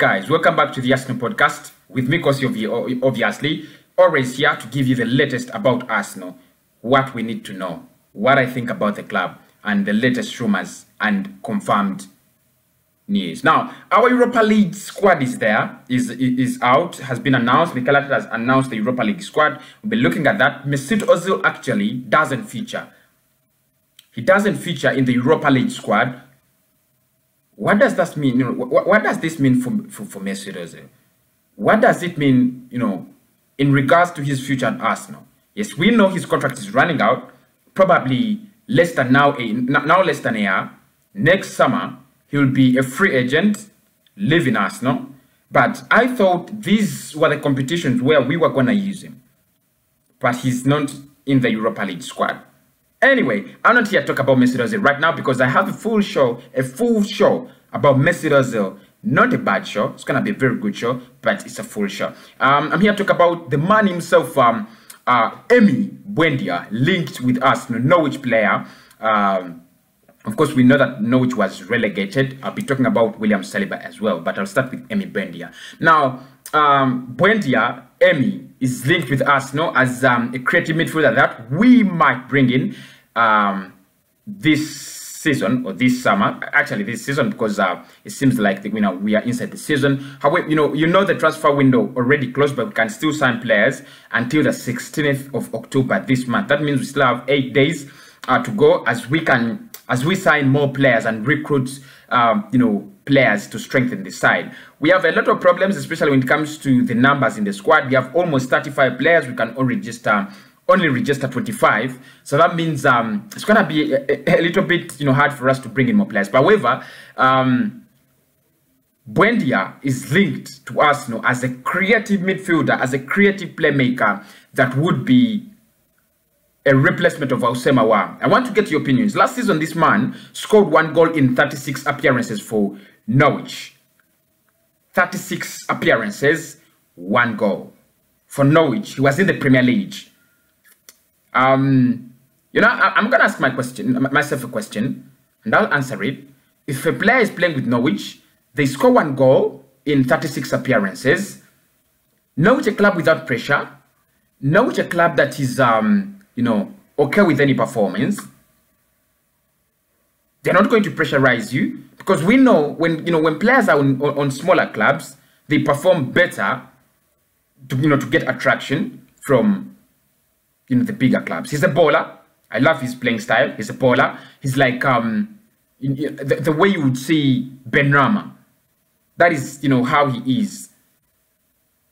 guys, welcome back to the Arsenal podcast with me, Kosi, obviously, always here to give you the latest about Arsenal, what we need to know, what I think about the club, and the latest rumors and confirmed news. Now, our Europa League squad is there, is out, has been announced. Mikel Arteta has announced the Europa League squad. We'll be looking at that. Mesut Ozil actually doesn't feature. He doesn't feature in the Europa League squad. What does that mean? You know, what does this mean for Mesut Ozil? What does it mean, you know, in regards to his future at Arsenal? Yes, we know his contract is running out, probably less than less than a year. Next summer, he will be a free agent, leaving Arsenal. But I thought these were the competitions where we were going to use him. But he's not in the Europa League squad. Anyway, I'm not here to talk about Mesut Ozil right now because I have a full show about Mesut Ozil. Not a bad show. It's going to be a very good show, but it's a full show. I'm here to talk about the man himself, Emi Buendia, linked with us, Norwich player. Of course, we know that Norwich was relegated. I'll be talking about William Saliba as well, but I'll start with Emi Buendia. Now, Buendia, Emi, is linked with Arsenal as a creative midfielder that we might bring in this season or this summer. Actually, this season, because it seems like we are inside the season. However, you know the transfer window already closed, but we can still sign players until the 16th of October this month. That means we still have 8 days to go as we sign more players and recruit players to strengthen the side. We have a lot of problems, especially when it comes to the numbers in the squad. We have almost 35 players. We can only register 25. So that means it's going to be a little bit hard for us to bring in more players. But however, Buendia is linked to Arsenal as a creative midfielder, as a creative playmaker that would be a replacement of Houssem Aouar. I want to get your opinions. Last season, this man scored 1 goal in 36 appearances for Norwich. 36 appearances, 1 goal. For Norwich, he was in the Premier League. I'm going to ask myself a question, and I'll answer it. If a player is playing with Norwich, they score 1 goal in 36 appearances. Norwich, a club without pressure. Norwich, a club that is okay with any performance. They're not going to pressurize you because we know when players are on smaller clubs, they perform better to get attraction from the bigger clubs. He's a baller. I love his playing style. He's a baller. He's like the way you would see Ben Rama. That is how he is.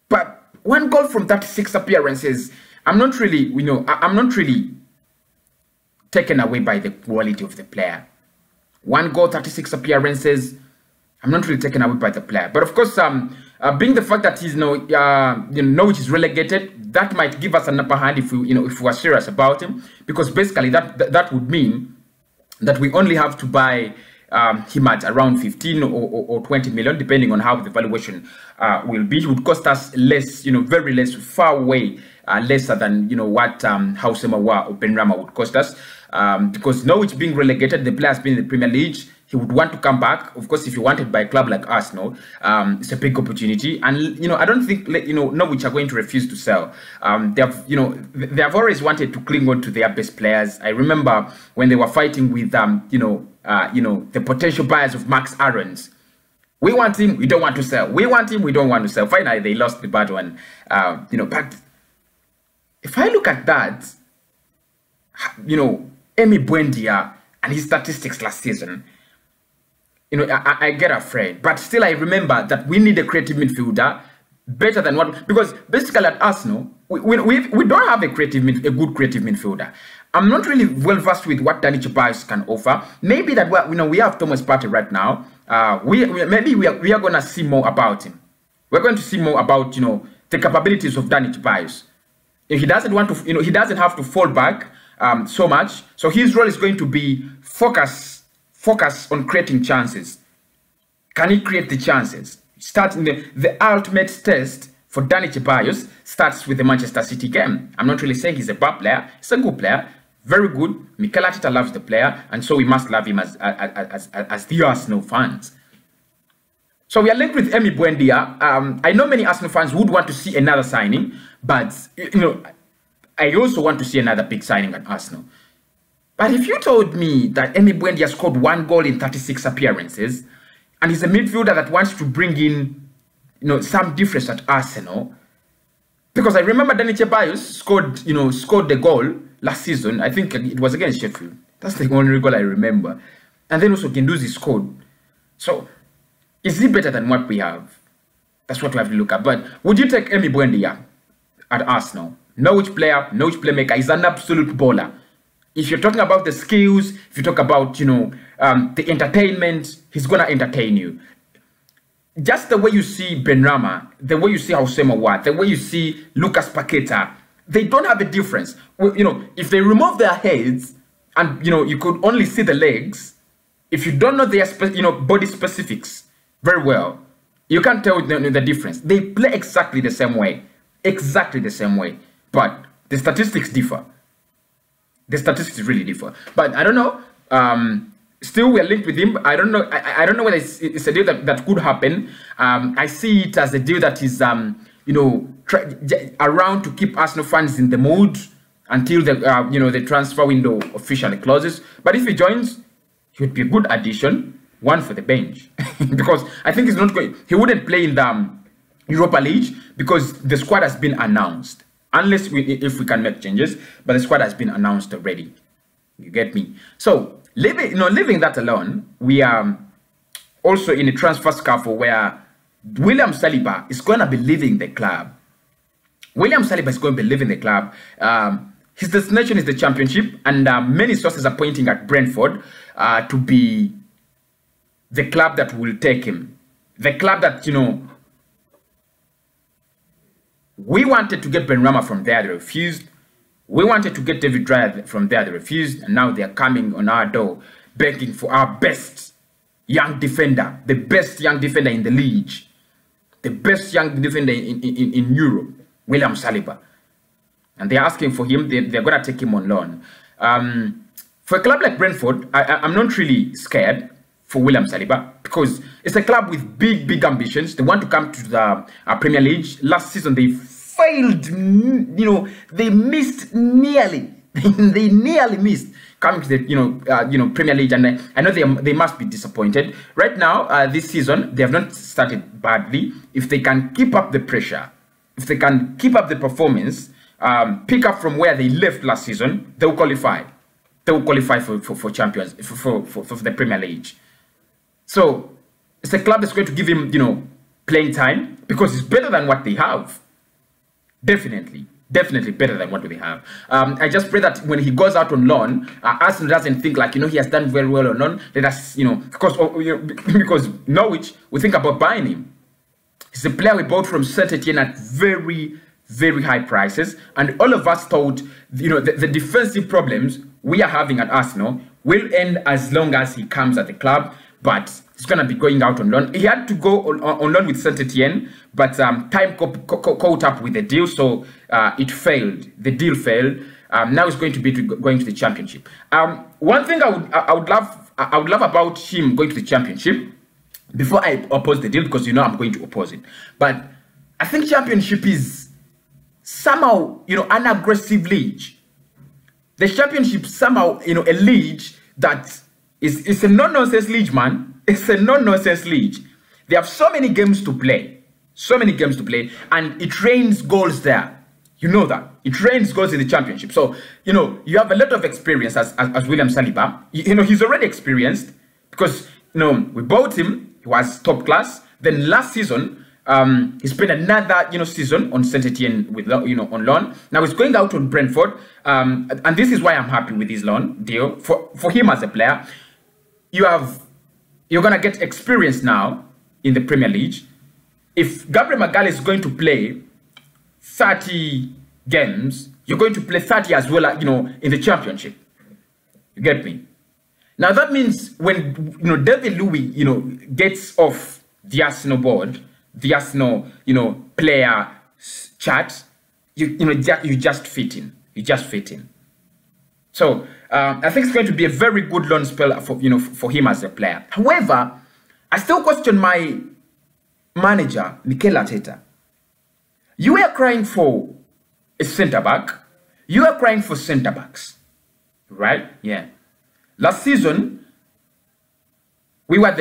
But 1 goal from 36 appearances. I'm not really taken away by the quality of the player. 1 goal, 36 appearances. I'm not really taken away by the player. But of course, being the fact that he's Norwich is relegated, that might give us an upper hand if we are serious about him. Because basically that would mean that we only have to buy him at around 15 or 20 million, depending on how the valuation will be. It would cost us less, very less, far away lesser than what Houssem Aouar or Ben Rama would cost us. Because Norwich being relegated, the players being in the Premier League, he would want to come back. Of course, if you wanted by a club like Arsenal, it's a big opportunity. And I don't think Norwich are going to refuse to sell. They have always wanted to cling on to their best players. I remember when they were fighting with the potential buyers of Max Aarons. We want him, we don't want to sell. We want him, we don't want to sell. Finally, they lost the bad one. But if I look at that, Emi Buendia and his statistics last season, I get afraid. But still, I remember that we need a creative midfielder better than what, because basically at Arsenal, we don't have a good creative midfielder. I'm not really well versed with what Dani Ceballos can offer. Maybe that we have Thomas Partey right now. Maybe we are going to see more about him. We're going to see more about the capabilities of Dani Ceballos. He doesn't want to, he doesn't have to fall back so much. So his role is going to be focus on creating chances. Can he create the chances? Starting the ultimate test for Dani Ceballos starts with the Manchester City game. I'm not really saying he's a bad player. He's a good player. Very good. Mikel Arteta loves the player, and so we must love him as the Arsenal fans. So we are linked with Emi Buendia. I know many Arsenal fans would want to see another signing, but I also want to see another big signing at Arsenal. But if you told me that Emi Buendia scored 1 goal in 36 appearances, and he's a midfielder that wants to bring in, some difference at Arsenal, because I remember Danny Ceballos scored the goal last season. I think it was against Sheffield. That's the only goal I remember. And then also Guendouzi scored. So, is he better than what we have? That's what we have to look at. But would you take Emi Buendia at Arsenal? Norwich player, Norwich playmaker. He's an absolute baller. If you're talking about the skills, if you talk about, the entertainment, he's going to entertain you. Just the way you see Benrahma, the way you see Houssem Aouar, the way you see Lucas Paqueta, they don't have a difference. If they remove their heads and, you could only see the legs, if you don't know their, body specifics very well, you can't tell the difference. They play exactly the same way. Exactly the same way. But the statistics differ. The statistics really differ. But I don't know. Still, we are linked with him. I don't know. I don't know whether it's a deal that could happen. I see it as a deal that is, around to keep Arsenal fans in the mood until the transfer window officially closes. But if he joins, he would be a good addition, one for the bench, because I think he's not going. He wouldn't play in the Europa League because the squad has been announced. Unless if we can make changes, but the squad has been announced already. You get me? So leaving that alone, we are also in a transfer scuffle where William Saliba is going to be leaving the club. William Saliba is going to be leaving the club. His destination is the Championship, and many sources are pointing at Brentford to be the club that will take him. The club that, we wanted to get Benrahma from there, they refused. We wanted to get David Raya from there, they refused. And now they're coming on our door, begging for our best young defender, the best young defender in the league, the best young defender in Europe, William Saliba. And they're asking for him, they're going to take him on loan. For a club like Brentford, I'm not really scared for William Saliba, because it's a club with big ambitions. They want to come to the Premier League. Last season they failed, they missed nearly. They nearly missed coming to the Premier League, and I know they must be disappointed. Right now, this season they have not started badly. If they can keep up the pressure, if they can keep up the performance, pick up from where they left last season, they will qualify. They will qualify for champions for the Premier League. So it's a club that's going to give him, playing time, because it's better than what they have. Definitely better than what they have. I just pray that when he goes out on loan, Arsenal doesn't think like, he has done very well on loan. Let us, because Norwich, we think about buying him. He's a player we bought from Saint-Etienne at very high prices, and all of us thought, the defensive problems we are having at Arsenal will end as long as he comes at the club. But he's going to be going out on loan. He had to go on loan with Saint-Etienne, but time caught up with the deal, so it failed. The deal failed. Now he's going to be going to the Championship. One thing I would love about him going to the Championship, before I oppose the deal, because I'm going to oppose it, but I think Championship is somehow an aggressive league. The Championship somehow a league that it's a no-nonsense league, man. It's a no-nonsense league. They have so many games to play. So many games to play. And it rains goals there. You know that. It rains goals in the Championship. So, you have a lot of experience as William Saliba. He's already experienced. Because, we bought him. He was top class. Then last season, he spent another, season on Saint-Etienne with, on loan. Now he's going out on Brentford. And this is why I'm happy with his loan deal. For him as a player, you're going to get experience now in the Premier League. If Gabriel Magalhaes is going to play 30 games, you're going to play 30 as well, in the Championship. You get me? Now that means when, David Louis, gets off the Arsenal board, the Arsenal, player chart, you just fit in. You just fit in. So I think it's going to be a very good loan spell for him as a player. However, I still question my manager, Mikel Arteta, you were crying for a centre back. You were crying for centre backs, right? Yeah. Last season, we were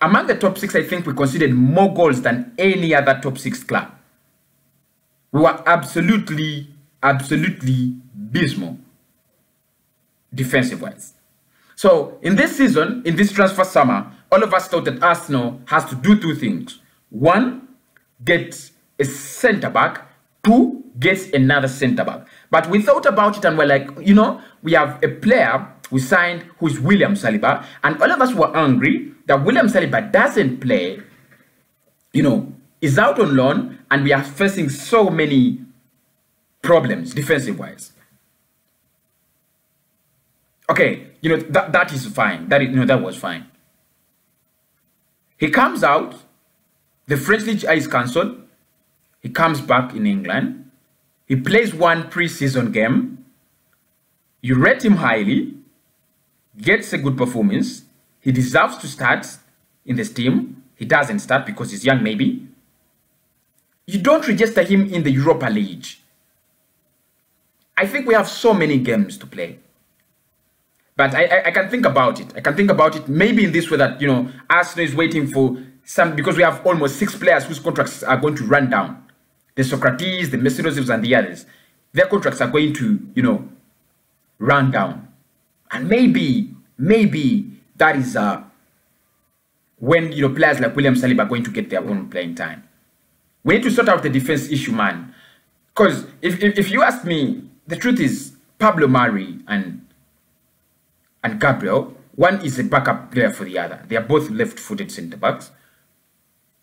among the top 6. I think we conceded more goals than any other top 6 club. We were absolutely abysmal defensive-wise. So in this season, in this transfer summer, all of us thought that Arsenal has to do 2 things. 1, get a centre-back. 2, get another centre-back. But we thought about it and we're like, you know, we have a player we signed who is William Saliba, and all of us were angry that William Saliba doesn't play, you know, is out on loan, and we are facing so many problems defensive-wise. Okay, you know, that is fine. That was fine. He comes out, the French League is cancelled. He comes back in England. He plays 1 pre-season game. You rate him highly. Gets a good performance. He deserves to start in this team. He doesn't start because he's young, maybe. You don't register him in the Europa League. I think we have so many games to play. But I can think about it. I can think about it maybe in this way that, you know, Arsenal is waiting for some, because we have almost 6 players whose contracts are going to run down. The Socrates, the Mesut Ozils, and the others. Their contracts are going to, you know, run down. And maybe that is when, you know, players like William Saliba are going to get their own playing time. We need to sort out the defense issue, man. Because if you ask me, the truth is Pablo Mari and Gabriel, one is a backup player for the other. They are both left-footed centre-backs.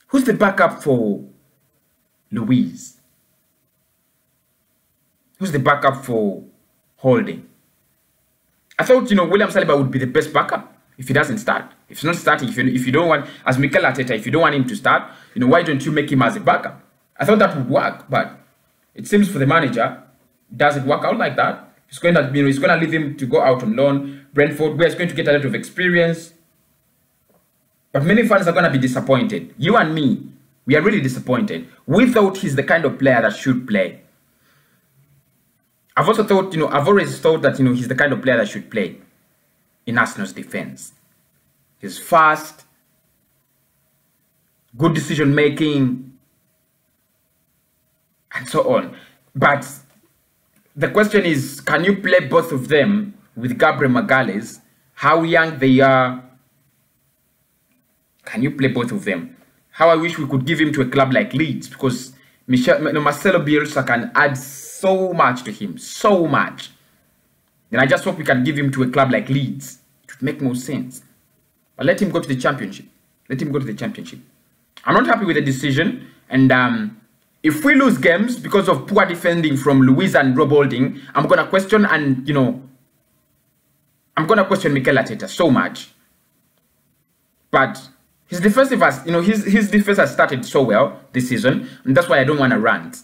Who's the backup for Luiz? Who's the backup for Holding? I thought, you know, William Saliba would be the best backup if he doesn't start. If he's not starting, if you don't want, as Mikel Arteta, if you don't want him to start, you know, why don't you make him as a backup? I thought that would work, but it seems for the manager, it doesn't work out like that. He's going to, you know, he's going to leave him to go out on loan. Brentford, where he's going to get a lot of experience. But many fans are going to be disappointed. You and me, we are really disappointed. We thought he's the kind of player that should play. I've also thought, you know, I've always thought that, you know, he's the kind of player that should play in Arsenal's defense. He's fast, good decision making, and so on. But the question is, can you play both of them with Gabriel Magalhaes? How young they are? Can you play both of them? How I wish we could give him to a club like Leeds, because Marcelo Bielsa can add so much to him, so much. Then I just hope we can give him to a club like Leeds. It would make more sense. But let him go to the Championship. Let him go to the Championship. I'm not happy with the decision. And if we lose games because of poor defending from Luiz and Rob Holding, I'm going to question, and, you know, I'm going to question Mikel Arteta so much. But his defensive has, you know, his defense has started so well this season, and that's why I don't want to rant.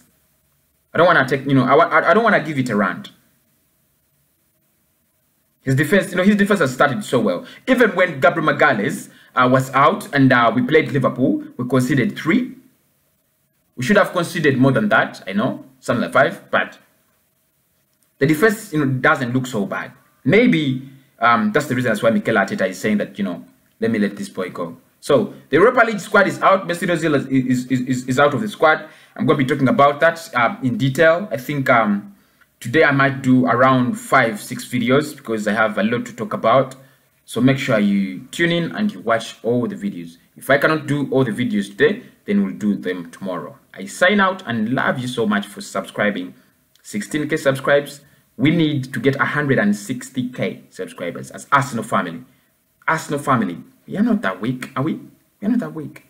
I don't want to take, you know, I don't want to give it a rant. His defense, you know, his defense has started so well. Even when Gabriel Magalhaes was out and we played Liverpool, we conceded 3. We should have conceded more than that, I know, something like 5, but the defense, you know, doesn't look so bad. Maybe that's the reason that's why Mikel Arteta is saying that, you know, let me let this boy go. So the Europa League squad is out. Mesut Ozil is out of the squad. I'm going to be talking about that in detail. I think today I might do around 5-6 videos because I have a lot to talk about. So make sure you tune in and you watch all the videos. If I cannot do all the videos today, then we'll do them tomorrow. I sign out and love you so much for subscribing. 16K subscribes. We need to get 160K subscribers as Arsenal family. Arsenal family. We are not that weak, are we? We are not that weak.